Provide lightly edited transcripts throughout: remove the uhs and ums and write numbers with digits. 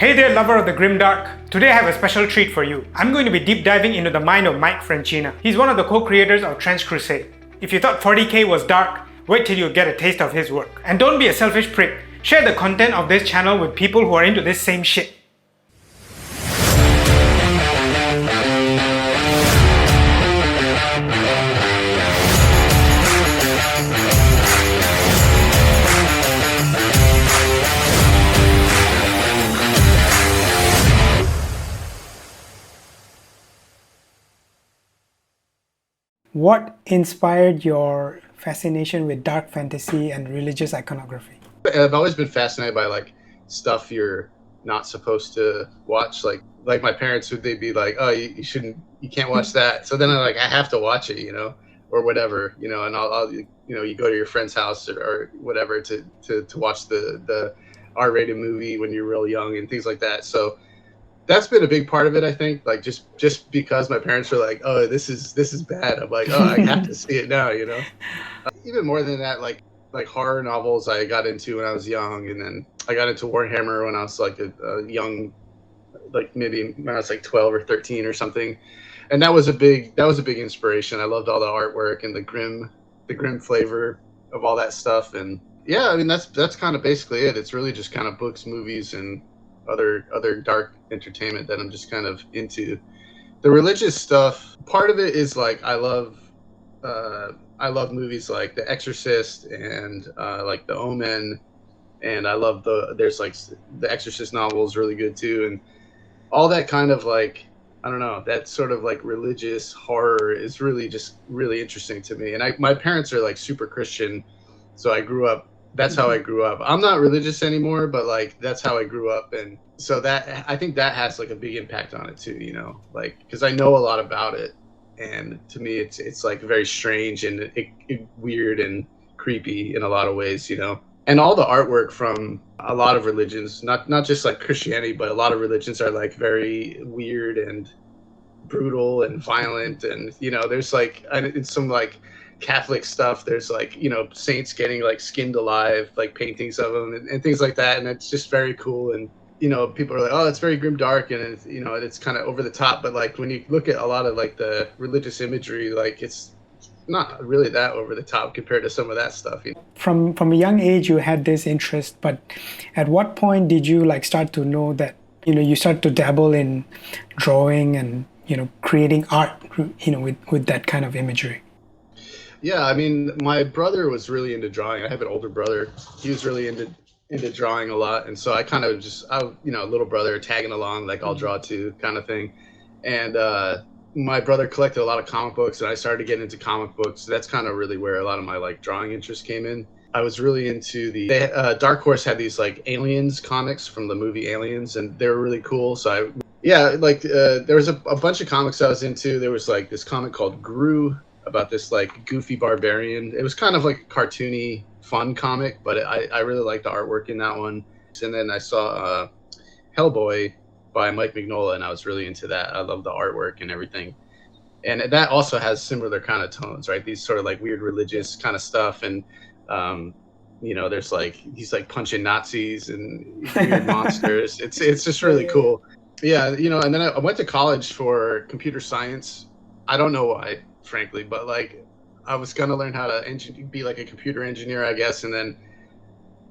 Hey there, lover of the grimdark. Today I have a special treat for you. I'm going to be deep diving into the mind of Mike Franchina. He's one of the co-creators of Trench Crusade. If you thought 40k was dark, wait till you get a taste of his work. And don't be a selfish prick. Share the content of this channel with people who are into this same shit. What inspired your fascination with dark fantasy and religious iconography? I've always been fascinated by like stuff you're not supposed to watch. Like my parents they'd be like, "Oh, you shouldn't, you can't watch that." So then I have to watch it, or whatever, and I'll you go to your friend's house or whatever to watch the R-rated movie when you're real young and things like that. So that's been a big part of it, I think. Like just because my parents are like, "Oh, this is bad," I'm like, "Oh, I have to see it now," Even more than that, like horror novels I got into when I was young, and then I got into Warhammer when I was like a young, like maybe when I was like 12 or 13 or something, and that was a big inspiration. I loved all the artwork and the grim flavor of all that stuff, and yeah, I mean that's kind of basically it. It's really just kind of books, movies, and other dark entertainment that I'm just kind of into. The religious stuff, part of it is like I love movies like The Exorcist and like The Omen, and I love there's like the Exorcist novel is really good too, and all that kind of like, I don't know, that sort of like religious horror is really just really interesting to me. And my parents are like super Christian, so that's how I grew up. I'm not religious anymore, but like that's how I grew up, and so that I think that has like a big impact on it too, like because I know a lot about it, and to me it's like very strange and it weird and creepy in a lot of ways, And all the artwork from a lot of religions, not just like Christianity, but a lot of religions are like very weird and brutal and violent, and there's like in some like Catholic stuff, there's like saints getting like skinned alive, like paintings of them and things like that, and it's just very cool. And people are like, "Oh, it's very grim dark," and it's kind of over the top, but like when you look at a lot of like the religious imagery, like it's not really that over the top compared to some of that stuff. From a young age you had this interest, but at what point did you like start to know that you start to dabble in drawing and creating art with that kind of imagery? Yeah, I mean, my brother was really into drawing. I have an older brother. He was really into drawing a lot, and so I kind of just, little brother tagging along, like I'll draw too, kind of thing. And my brother collected a lot of comic books, and I started getting into comic books. That's kind of really where a lot of my like drawing interest came in. I was really into Dark Horse had these like Aliens comics from the movie Aliens, and they were really cool. So there was a bunch of comics I was into. There was like this comic called Gru about this like goofy barbarian. It was kind of like a cartoony, fun comic, but I really liked the artwork in that one. And then I saw Hellboy by Mike Mignola, and I was really into that. I love the artwork and everything. And that also has similar kind of tones, right? These sort of like weird religious kind of stuff. And, there's like, he's like punching Nazis and weird monsters. It's just really cool. Yeah. And then I went to college for computer science. I don't know why, frankly, but like I was going to learn how to be like a computer engineer, I guess. And then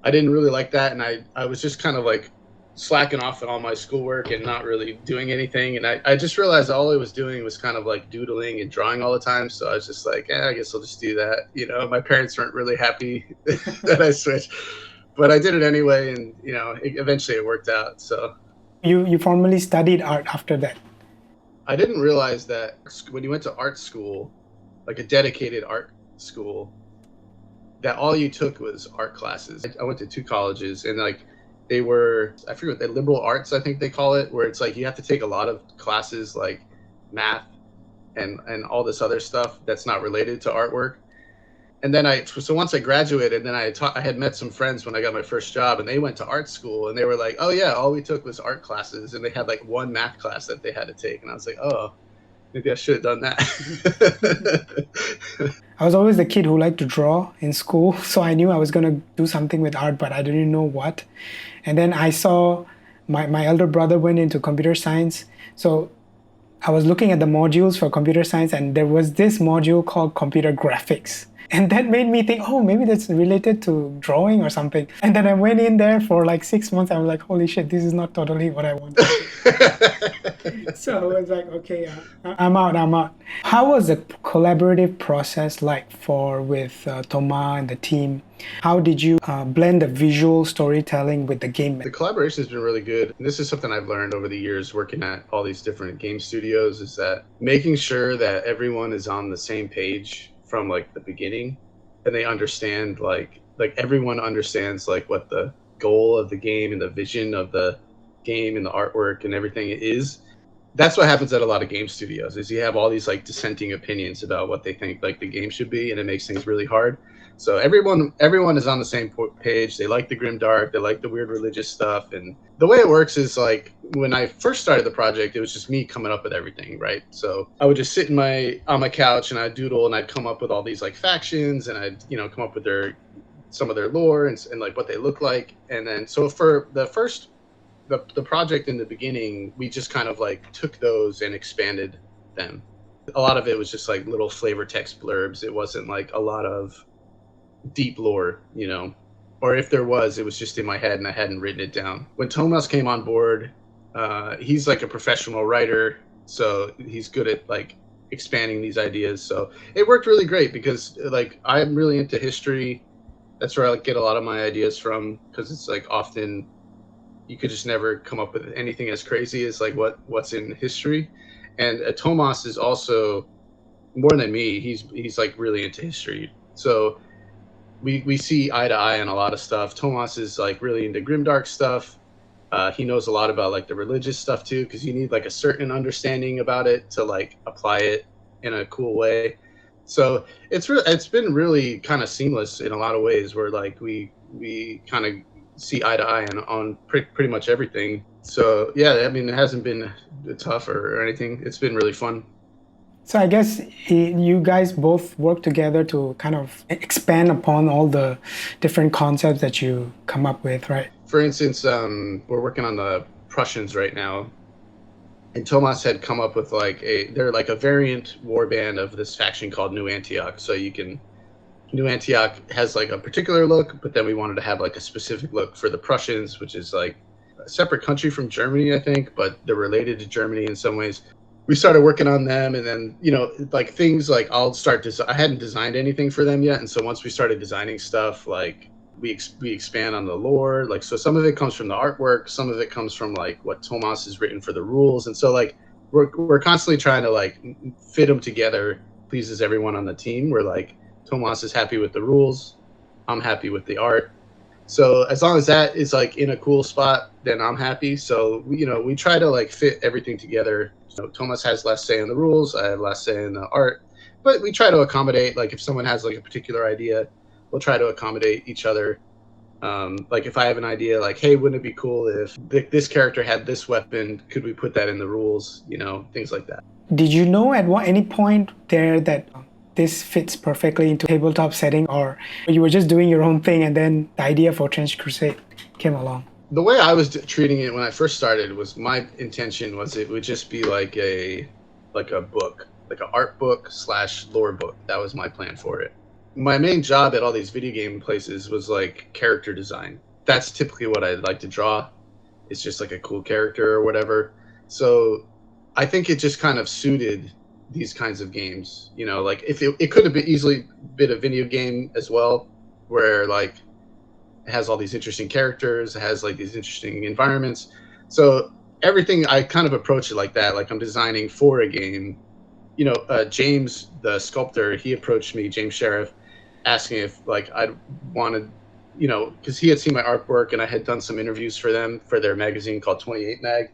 I didn't really like that. And I was just kind of like slacking off on all my schoolwork and not really doing anything. And I just realized all I was doing was kind of like doodling and drawing all the time. So I was just like, I guess I'll just do that. My parents weren't really happy that I switched, but I did it anyway. And, eventually it worked out. So you formally studied art after that? I didn't realize that when you went to art school, like a dedicated art school, that all you took was art classes. I went to 2 colleges, and like they were, I forget what the liberal arts, I think they call it, where it's like you have to take a lot of classes like math and all this other stuff that's not related to artwork. And then so once I graduated, then I had met some friends when I got my first job, and they went to art school, and they were like, "Oh yeah, all we took was art classes," and they had like 1 math class that they had to take, and I was like, "Oh, maybe I should have done that." I was always the kid who liked to draw in school, so I knew I was going to do something with art, but I didn't know what. And then I saw my elder brother went into computer science. So I was looking at the modules for computer science, and there was this module called computer graphics. And that made me think, oh, maybe that's related to drawing or something. And then I went in there for like 6 months. I was like, holy shit, this is not totally what I wanted. So I was like, okay, I'm out. How was the collaborative process like with Thomas and the team? How did you blend the visual storytelling with the game? The collaboration has been really good. And this is something I've learned over the years working at all these different game studios, is that making sure that everyone is on the same page from like the beginning, and they understand like everyone understands like what the goal of the game and the vision of the game and the artwork and everything is. That's what happens at a lot of game studios, is you have all these like dissenting opinions about what they think like the game should be, and it makes things really hard. So everyone is on the same page. They like the grimdark, they like the weird religious stuff. And the way it works is like when I first started the project, it was just me coming up with everything, right? So I would just sit on my couch and I'd doodle, and I'd come up with all these like factions, and I'd come up with some of their lore and like what they look like. And then so for the project in the beginning, we just kind of like took those and expanded them. A lot of it was just like little flavor text blurbs. It wasn't like a lot of deep lore, or if there was, it was just in my head and I hadn't written it down. When Thomas came on board, he's like a professional writer, so he's good at like expanding these ideas. So it worked really great because like I'm really into history. That's where I get a lot of my ideas from, because it's like often you could just never come up with anything as crazy as like what's in history. And Thomas is also, more than me, he's like really into history. So we see eye to eye on a lot of stuff. Thomas is like really into grimdark stuff. He knows a lot about like the religious stuff too, because you need like a certain understanding about it to like apply it in a cool way. So it's been really kind of seamless in a lot of ways, where like we kind of see eye to eye on pretty much everything. So yeah, I mean, it hasn't been tough or anything. It's been really fun. So I guess you guys both work together to kind of expand upon all the different concepts that you come up with, right? For instance, we're working on the Prussians right now, and Thomas had come up with they're like a variant warband of this faction called New Antioch. So New Antioch has like a particular look, but then we wanted to have like a specific look for the Prussians, which is like a separate country from Germany, I think, but they're related to Germany in some ways. We started working on them, and then like things like I hadn't designed anything for them yet, and so once we started designing stuff, like we expand on the lore. Like, so some of it comes from the artwork, some of it comes from like what Thomas has written for the rules, and so like we're constantly trying to like fit them together, pleases everyone on the team. We're like, Thomas is happy with the rules, I'm happy with the art. So as long as that is like in a cool spot, then I'm happy. So we try to like fit everything together. So Thomas has less say in the rules, I have less say in the art, but we try to accommodate. Like if someone has like a particular idea, we'll try to accommodate each other. Like if I have an idea, like, hey, wouldn't it be cool if this character had this weapon? Could we put that in the rules? Things like that. Did you know at any point there that this fits perfectly into tabletop setting, or you were just doing your own thing and then the idea for Trench Crusade came along? The way I was treating it when I first started was, my intention was it would just be like a book, like an art book / lore book. That was my plan for it. My main job at all these video game places was like character design. That's typically what I'd like to draw. It's just like a cool character or whatever. So I think it just kind of suited these kinds of games, like if it could have easily been a video game as well, where like it has all these interesting characters, it has like these interesting environments. So everything, I kind of approach it like that, like I'm designing for a game. James, the sculptor, he approached me, James Sheriff, asking if like I'd wanted, because he had seen my artwork and I had done some interviews for them for their magazine called 28 Mag.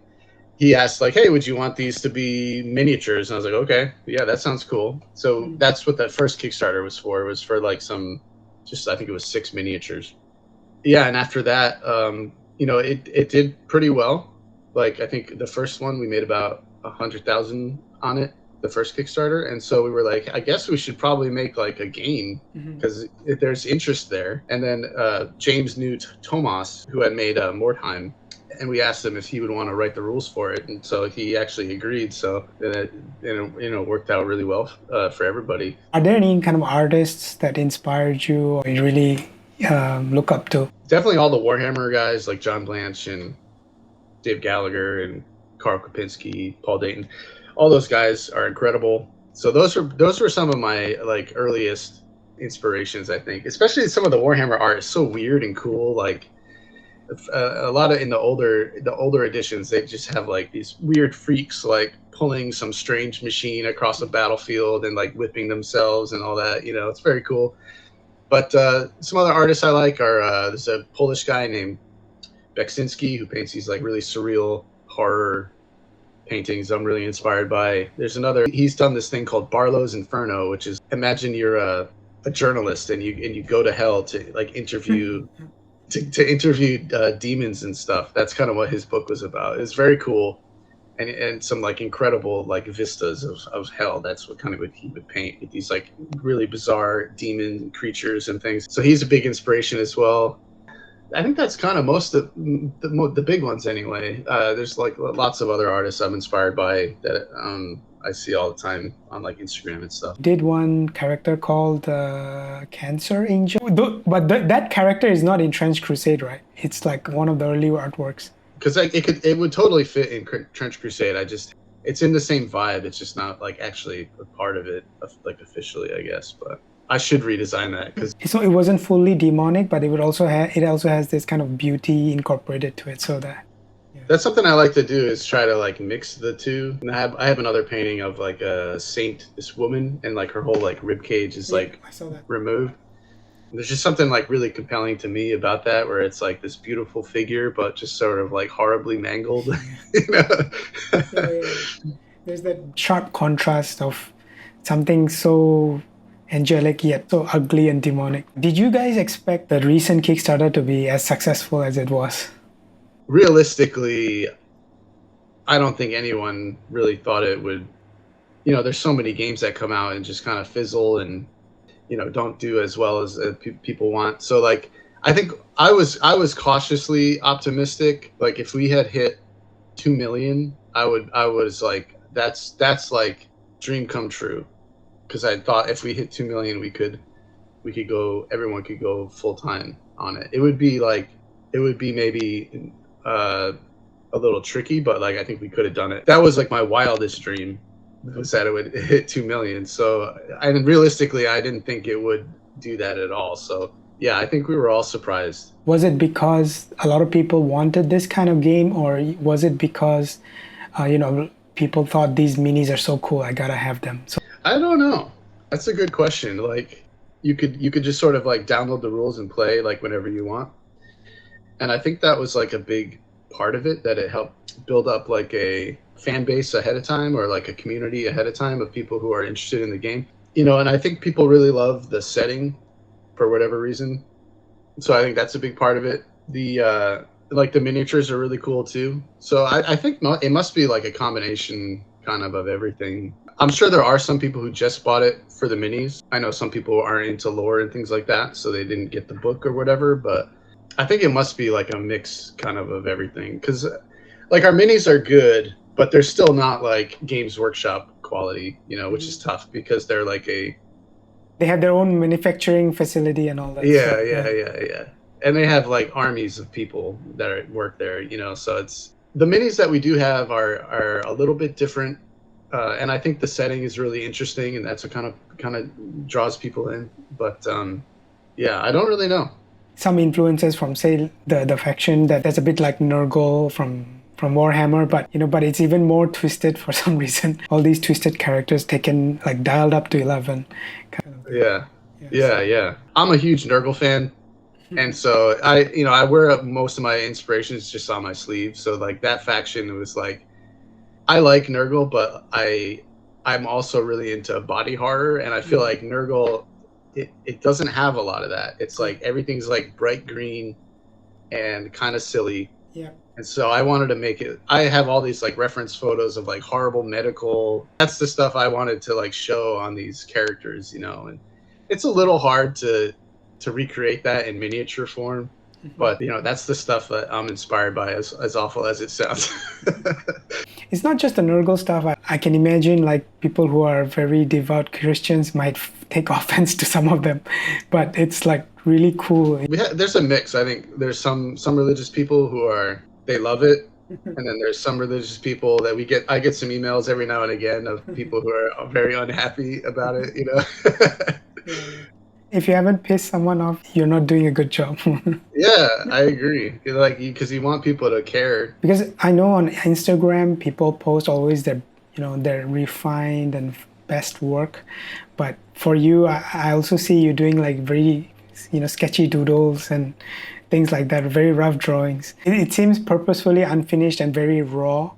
He asked like, hey, would you want these to be miniatures? And I was like, okay, yeah, that sounds cool. So that's what that first Kickstarter was for. It was for like I think it was 6 miniatures. Yeah, and after that, it did pretty well. Like I think the first one we made about 100,000 on it, the first Kickstarter, and so we were like, I guess we should probably make like a game, because there's interest there. And then James knew Thomas, who had made Mordheim, and we asked him if he would want to write the rules for it, and so he actually agreed. So it worked out really well for everybody. Are there any kind of artists that inspired you or you really look up to? Definitely all the Warhammer guys like John Blanche and Dave Gallagher and Carl Kopinski, Paul Dayton. All those guys are incredible. So those were some of my like earliest inspirations, I think. Especially some of the Warhammer art is so weird and cool. Like a lot of in the older editions, they just have like these weird freaks like pulling some strange machine across a battlefield and like whipping themselves and all that. You know, it's very cool. But some other artists I like are there's a Polish guy named Beksinski who paints these like really surreal horror paintings I'm really inspired by. There's another, he's done this thing called Barlow's Inferno, which is imagine you're a journalist and you go to hell to like interview to interview demons and stuff. That's kind of what his book was about. It's very cool. And some like incredible like vistas of hell. That's what he would paint with these like really bizarre demon creatures and things. So he's a big inspiration as well. I think that's kind of most of the big ones anyway. There's like lots of other artists I'm inspired by that I see all the time on like Instagram and stuff. Did one character called Cancer Angel, but that character is not in Trench Crusade, right? It's like one of the early artworks. Because it would totally fit in Trench Crusade. It's in the same vibe. It's just not like actually a part of it, like officially, I guess. But I should redesign that because so it wasn't fully demonic, but it also has this kind of beauty incorporated to it. So that's something I like to do is try to like mix the two. And I have another painting of like a saint, this woman, and like her whole like rib cage is like removed. There's just something like really compelling to me about that, where it's like this beautiful figure, but just sort of like horribly mangled. You know? There's that sharp contrast of something so angelic yet so ugly and demonic. Did you guys expect the recent Kickstarter to be as successful as it was? Realistically, I don't think anyone really thought it would. You know, there's so many games that come out and just kind of fizzle and don't do as well as people want. So like, I think I was cautiously optimistic. Like if we had hit 2 million, I was like, that's like dream come true. Cause I thought if we hit 2 million, we could go, everyone could go full time on it. It would be maybe a little tricky, but like, I think we could have done it. That was like my wildest dream, was that it would hit 2 million. So, and realistically, I didn't think it would do that at all. So yeah, I think we were all surprised. Was it because a lot of people wanted this kind of game, or was it because, people thought these minis are so cool, I gotta have them? So I don't know. That's a good question. Like you could just sort of like download the rules and play like whenever you want. And I think that was like a big part of it, that it helped build up like a fan base ahead of time, or like a community ahead of time of people who are interested in the game. And I think people really love the setting for whatever reason. So I think that's a big part of it. The like the miniatures are really cool too. So I think it must be like a combination kind of everything. I'm sure there are some people who just bought it for the minis. I know some people aren't into lore and things like that, so they didn't get the book or whatever, but I think it must be like a mix kind of everything. Because like our minis are good, but they're still not like Games Workshop quality, which is tough because they're like they have their own manufacturing facility and all that. Yeah. And they have like armies of people that work there, so it's the minis that we do have are a little bit different. And I think the setting is really interesting, and that's what kind of draws people in. But yeah, I don't really know. Some influences from, say, the faction that's a bit like Nurgle from Warhammer, but it's even more twisted for some reason. All these twisted characters taken like dialed up to 11. Yeah. I'm a huge Nurgle fan, and so I wear most of my inspirations just on my sleeve. So like that faction was like, I like Nurgle, but I'm also really into body horror, and I feel like Nurgle, it doesn't have a lot of that. It's like everything's like bright green and kind of silly. Yeah. And so I wanted to make it. I have all these like reference photos of like horrible medical. That's the stuff I wanted to like show on these characters, and it's a little hard to recreate that in miniature form. But that's the stuff that I'm inspired by, as awful as it sounds. It's not just the Nurgle stuff. I can imagine like people who are very devout Christians might take offense to some of them, but it's like really cool. There's a mix. I think there's some religious people they love it, and then there's some religious people that I get some emails every now and again of people who are very unhappy about it. If you haven't pissed someone off, you're not doing a good job. Yeah, I agree. Because you want people to care. Because I know on Instagram, people post always their refined and best work. But for you, I also see you doing like very, sketchy doodles and things like that, very rough drawings. It seems purposefully unfinished and very raw.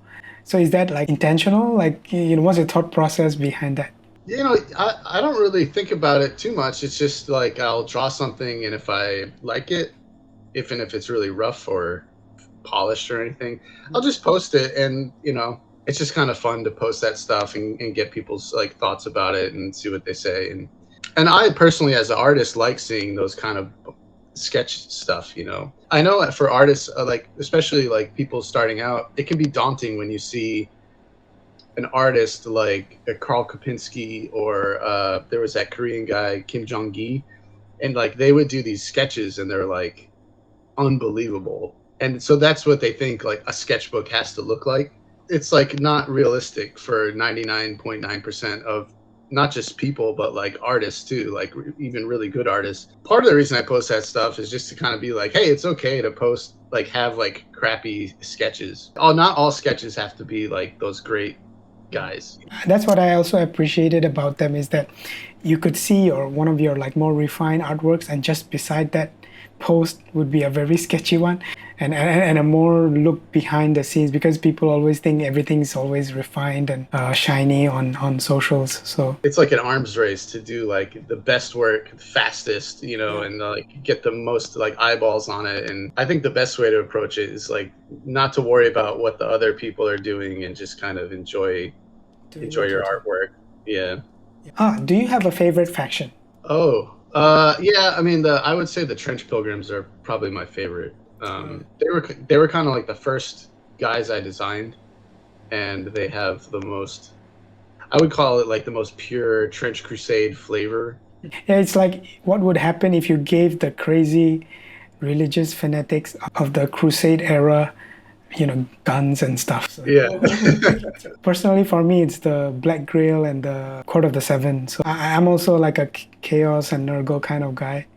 So is that like intentional? Like, what's the thought process behind that? I don't really think about it too much. It's just like I'll draw something, and if I like it, if it's really rough or polished or anything, I'll just post it. And it's just kind of fun to post that stuff and get people's like thoughts about it and see what they say. And I personally, as an artist, like seeing those kind of sketch stuff. I know for artists, like especially like people starting out, it can be daunting when you see an artist like Karl Kopinski or there was that Korean guy Kim Jong-gi, and like they would do these sketches and they're like unbelievable, and so that's what they think like a sketchbook has to look like. It's like not realistic for 99.9% of not just people but like artists too, like even really good artists. Part of the reason I post that stuff is just to kind of be like, hey, it's okay to post like have like crappy sketches. Not all sketches have to be like those great guys. That's what I also appreciated about them, is that you could see one of your like more refined artworks, and just beside that post would be a very sketchy one, and a more look behind the scenes, because people always think everything's always refined and shiny on socials. So it's like an arms race to do like the best work fastest, and like get the most like eyeballs on it. And I think the best way to approach it is like not to worry about what the other people are doing and just kind of enjoy your artwork. Yeah. Do you have a favorite faction? Yeah, I mean I would say the Trench Pilgrims are probably my favorite. They were kind of like the first guys I designed, and they have the most, I would call it like the most pure Trench Crusade flavor. Yeah, it's like what would happen if you gave the crazy religious fanatics of the Crusade era, guns and stuff. So, yeah. Personally, for me, it's the Black Grail and the Court of the Seven. So I'm also like a Chaos and Nurgle kind of guy.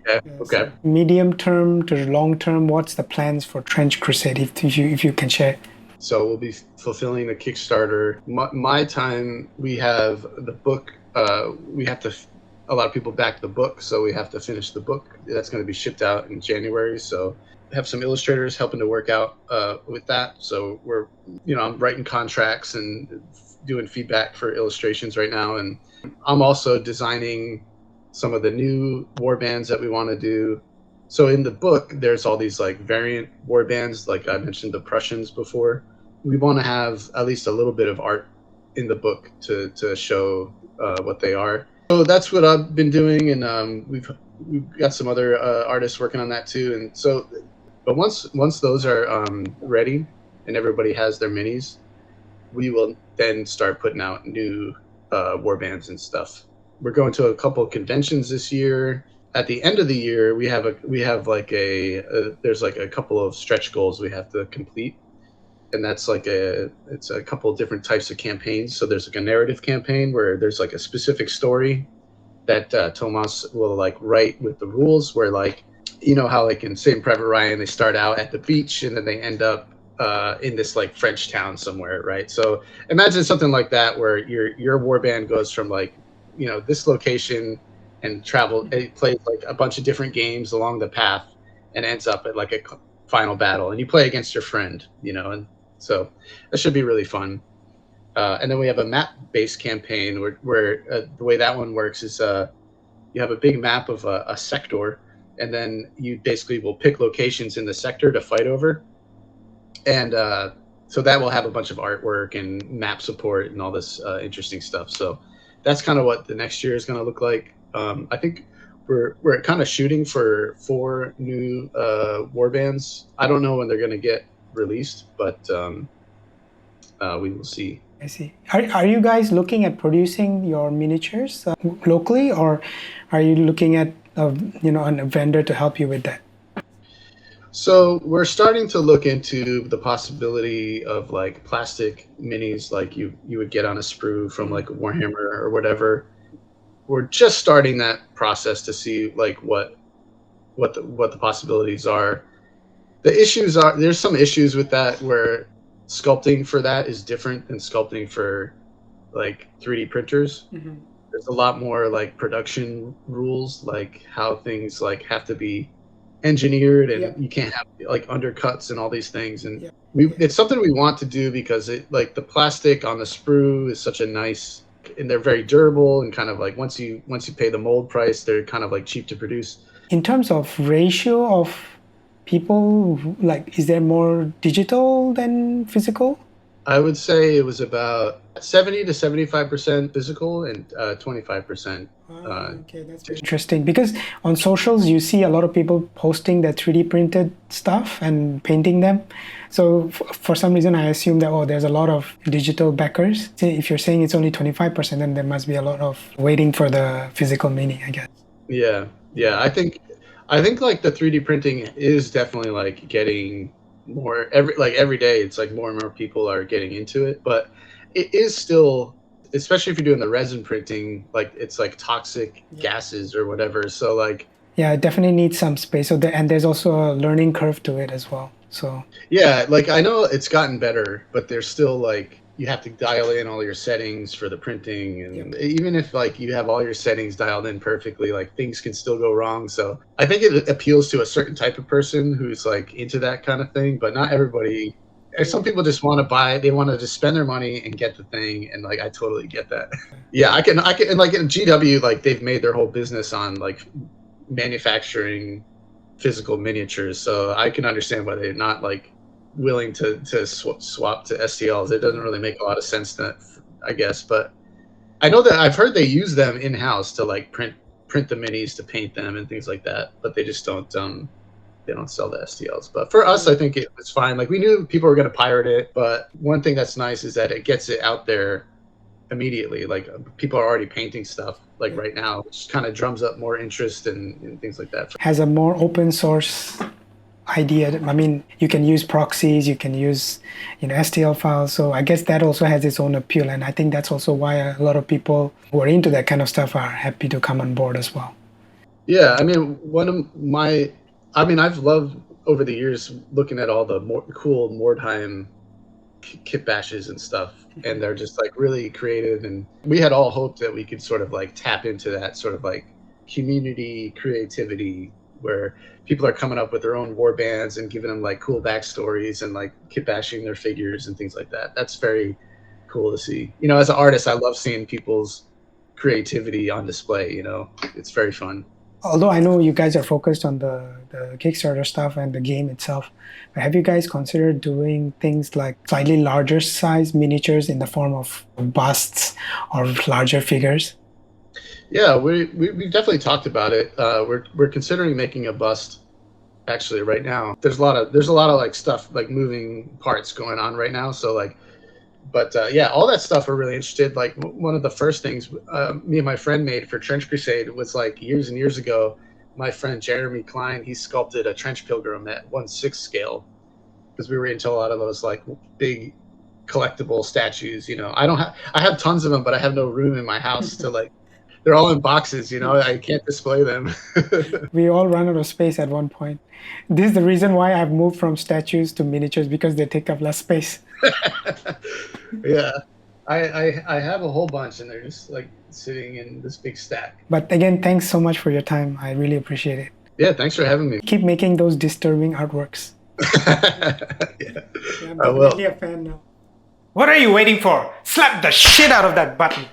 Okay. So medium term to long term, what's the plans for Trench Crusade, if you can share? So we'll be fulfilling the Kickstarter. My time, we have the book. We have to. A lot of people back the book, so we have to finish the book. That's going to be shipped out in January. So have some illustrators helping to work out with that. So we're, I'm writing contracts and doing feedback for illustrations right now, and I'm also designing some of the new war bands that we want to do. So in the book, there's all these like variant war bands, like I mentioned the Prussians before. We want to have at least a little bit of art in the book to show what they are. So that's what I've been doing, and we've got some other artists working on that too. And so, but once those are ready and everybody has their minis, we will then start putting out new war bands and stuff. We're going to a couple of conventions this year. At the end of the year, there's like a couple of stretch goals we have to complete, and that's like it's a couple of different types of campaigns. So there's like a narrative campaign where there's like a specific story that Tomas will like write with the rules, where like, how like in Saving Private Ryan, they start out at the beach and then they end up in this like French town somewhere, right? So imagine something like that, where your warband goes from like, this location and it plays like a bunch of different games along the path and ends up at like a final battle, and you play against your friend, and so that should be really fun. And then we have a map-based campaign where the way that one works is you have a big map of a sector, and then you basically will pick locations in the sector to fight over. And so that will have a bunch of artwork and map support and all this interesting stuff. So that's kind of what the next year is going to look like. I think we're kind of shooting for 4 new warbands. I don't know when they're going to get released, but we will see. I see. Are you guys looking at producing your miniatures locally, or are you looking at a vendor to help you with that? So we're starting to look into the possibility of like plastic minis, like you would get on a sprue from like Warhammer or whatever. We're just starting that process to see like what the possibilities are. The issues are, there's some issues with that where sculpting for that is different than sculpting for like 3D printers. Mm-hmm. There's a lot more like production rules, like how things like have to be engineered, and you can't have like undercuts and all these things. And it's something we want to do because it, like, the plastic on the sprue is such a nice, and they're very durable, and kind of like once you pay the mold price, they're kind of like cheap to produce. In terms of ratio of people, like, is there more digital than physical? I would say it was about 70 to 75% physical and 25%. Okay, that's very interesting, because on socials you see a lot of people posting their 3D printed stuff and painting them. So for some reason I assume that, there's a lot of digital backers. If you're saying it's only 25%, then there must be a lot of waiting for the physical mini, I guess. Yeah. I think like the 3D printing is definitely like getting more every day. It's like more and more people are getting into it, but it is still, especially if you're doing the resin printing, like it's like toxic gases or whatever. So like, it definitely needs some space. So and there's also a learning curve to it as well. So like I know it's gotten better, but there's still like, you have to dial in all your settings for the printing, and even if like you have all your settings dialed in perfectly, like things can still go wrong. So I think it appeals to a certain type of person who's like into that kind of thing, but not everybody. Some people just want to buy, they want to just spend their money and get the thing, and like I totally get that. I can and like in GW, like they've made their whole business on like manufacturing physical miniatures, so I can understand why they're not like willing to swap to STLs. It doesn't really make a lot of sense to, I guess, but I know that I've heard they use them in-house to like print the minis, to paint them and things like that, but they just don't they don't sell the STLs. But for us, I think it was fine. Like, we knew people were going to pirate it, but one thing that's nice is that it gets it out there immediately. Like, people are already painting stuff like right now, which kind of drums up more interest and things like that. Has a more open source idea. I mean, you can use proxies, you can use STL files, so I guess that also has its own appeal, and I think that's also why a lot of people who are into that kind of stuff are happy to come on board as well. I mean, I've loved over the years looking at all the cool Mordheim kit bashes and stuff, and they're just like really creative, and we had all hoped that we could sort of like tap into that sort of like community creativity where people are coming up with their own war bands and giving them like cool backstories and like kit bashing their figures and things like that. That's very cool to see. As an artist, I love seeing people's creativity on display. It's very fun. Although I know you guys are focused on the Kickstarter stuff and the game itself, have you guys considered doing things like slightly larger size miniatures in the form of busts or larger figures? Yeah, we've definitely talked about it. We're considering making a bust actually right now. There's a lot of like stuff, like moving parts going on right now. So like, but all that stuff we're really interested. Like, one of the first things me and my friend made for Trench Crusade was like years and years ago. My friend Jeremy Klein, he sculpted a trench pilgrim at 1/6 scale, because we were into a lot of those like big collectible statues. I have tons of them, but I have no room in my house to like. They're all in boxes, I can't display them. We all run out of space at one point. This is the reason why I've moved from statues to miniatures, because they take up less space. I have a whole bunch, and they're just like sitting in this big stack. But again, thanks so much for your time. I really appreciate it. Yeah, thanks for having me. Keep making those disturbing artworks. I'm definitely a fan now. What are you waiting for? Slap the shit out of that button.